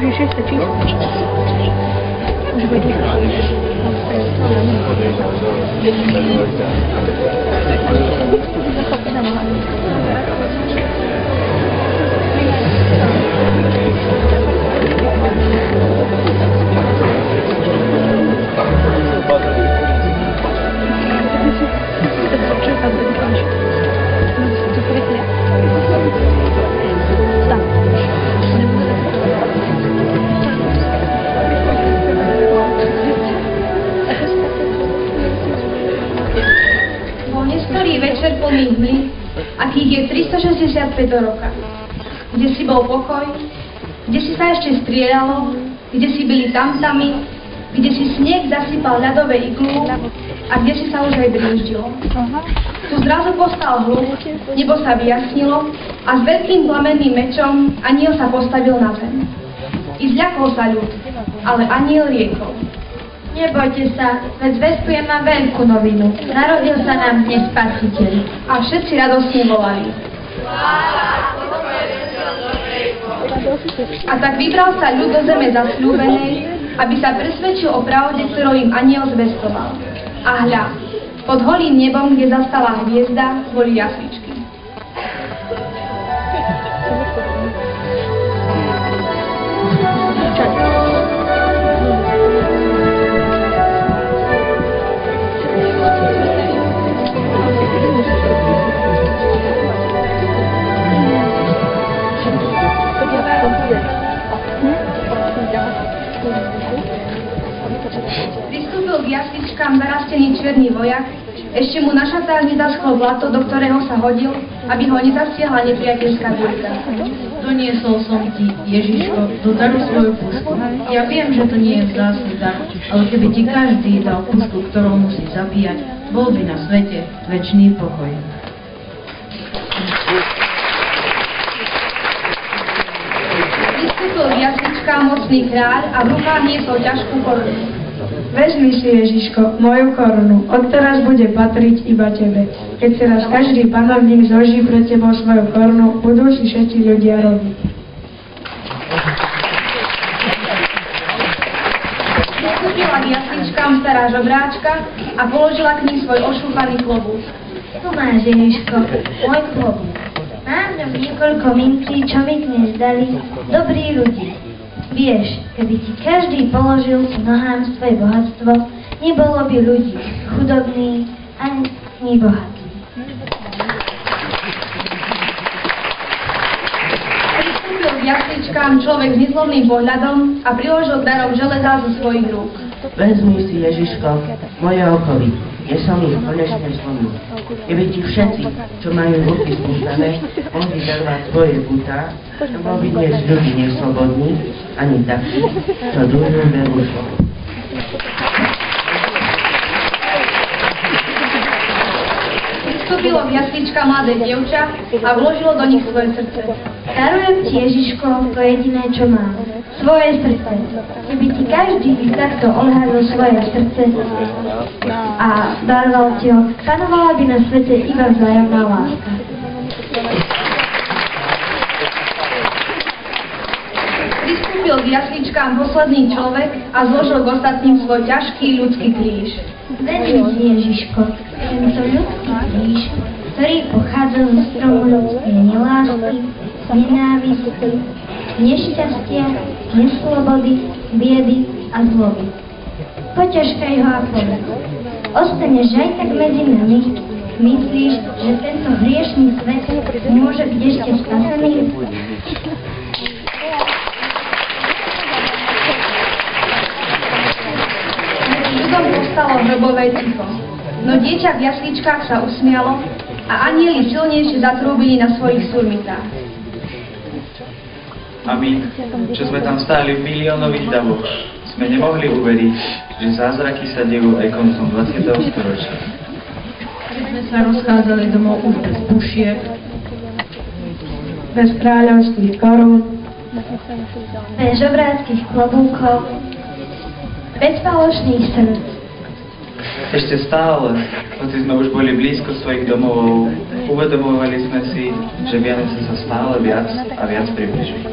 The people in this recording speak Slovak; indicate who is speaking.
Speaker 1: Šesté číslo. Už bude.
Speaker 2: Večer plný hmly, akých je 365 do roka, kde si bol pokoj, kde si sa ešte strieľalo, kde si byli tamtami, kde si sneh zasypal ľadové iglu a kde si sa už aj drýždilo. Tu zrazu postal hluk, nebo sa vyjasnilo a s veľkým plamenným mečom anjel sa postavil na zem. I zľakol sa ľud, ale anjel riekol:
Speaker 3: Nebojte sa, veď zvestujem vám veľkú novinu. Narodil sa nám dnes Spasiteľ.
Speaker 2: A všetci radostne volali: A tak vybral sa ľud do zeme zasľúbenej, aby sa presvedčil o pravde, ktorou im anjel zvestoval. A hľa, pod holým nebom, kde zastala hviezda, boli jasličky. Pristúpil k jasličkám zarastený čierny vojak, ešte mu na šatách nezaschlo blato, do ktorého sa hodil, aby ho nezasiahla nepriateľská búrka.
Speaker 4: Doniesol som ti, Ježiško, do daru svoju pušku. Ja viem, že to nie je vzácny dar, ale keby ti každý dal pušku, ktorou musí zabíjať, bol by na svete večný pokoj.
Speaker 2: Pristúpil k jasličkám mocný kráľ a v rukách niesol ťažkú korunu.
Speaker 5: Vezmi si, Ježiško, moju korunu, odteraz bude patriť iba tebe. Keď si raz každý panovník zloží pred tebou svoju korunu, budú si všetci ľudia robiť.
Speaker 2: Pristúpila k jasličkám stará žobráčka a položila k ním svoj ošúpaný klobúk.
Speaker 3: Tu máš, Ježiško, môj klobúk. Mám v ňom niekoľko mincí, čo mi dnes dali dobrí ľudia. Vieš, keby ti každý položil k nohám svoje bohatstvo, nebolo by ľudí chudobní ani bohatí.
Speaker 2: Pristúpil k jasličkám človek s nezlomným pohľadom a priložil darom železa zo svojich rúk.
Speaker 6: Vezmi si, Ježiško, moje okovy, ja som ich konečne zlomil. Keby ti všetci, čo majú ruky spúštané, mohli darovať svoje butá, bol by dnes ľudí neslobodní, ani takí, čo dúžu veru slovo.
Speaker 2: Pristúpilo k jaslička mladé dievča a vložilo do nich svoje srdce.
Speaker 3: Darujem ti, Ježiško, to jediné, čo mám. Svoje srdce. Keby ti každý takto odhalil svoje srdce a daroval ti ho, panovala by na svete iba vzájomná láska.
Speaker 2: Pristúpil k jasličkám posledný človek a zložil k ostatným svoj ťažký ľudský kríž.
Speaker 3: Vezmi si, Ježiško, tento ľudský kríž, ktorý pochádza zo stromu ľudskej nelásky, nenávisti, nešťastia, neslobody, biedy a zloby. Poťažkaj ho a povedz: ostaneš aj tak medzi nami? Myslíš, že tento hriešný svet môže byť ešte spasený?
Speaker 2: Ľudom postalo hrobové ticho, no dieťa v jasličkách sa usmialo a anjeli silnejšie zatrúbili na svojich surmitách.
Speaker 7: A my, čo sme tam stáli v miliónových davoch, sme nemohli uveriť, že zázraky sa dejú aj koncom 20. storočia.
Speaker 4: Keď sme sa rozchádzali domov už bez pušiek,
Speaker 5: Bez kráľovských korún,
Speaker 3: Bez žobráckých klobúkov, bez falošných srdc.
Speaker 7: Ešte stále, hoci sme už boli blízko svojich domovov, uvedomovali sme si, že Vianoce sa stále viac a viac približujú.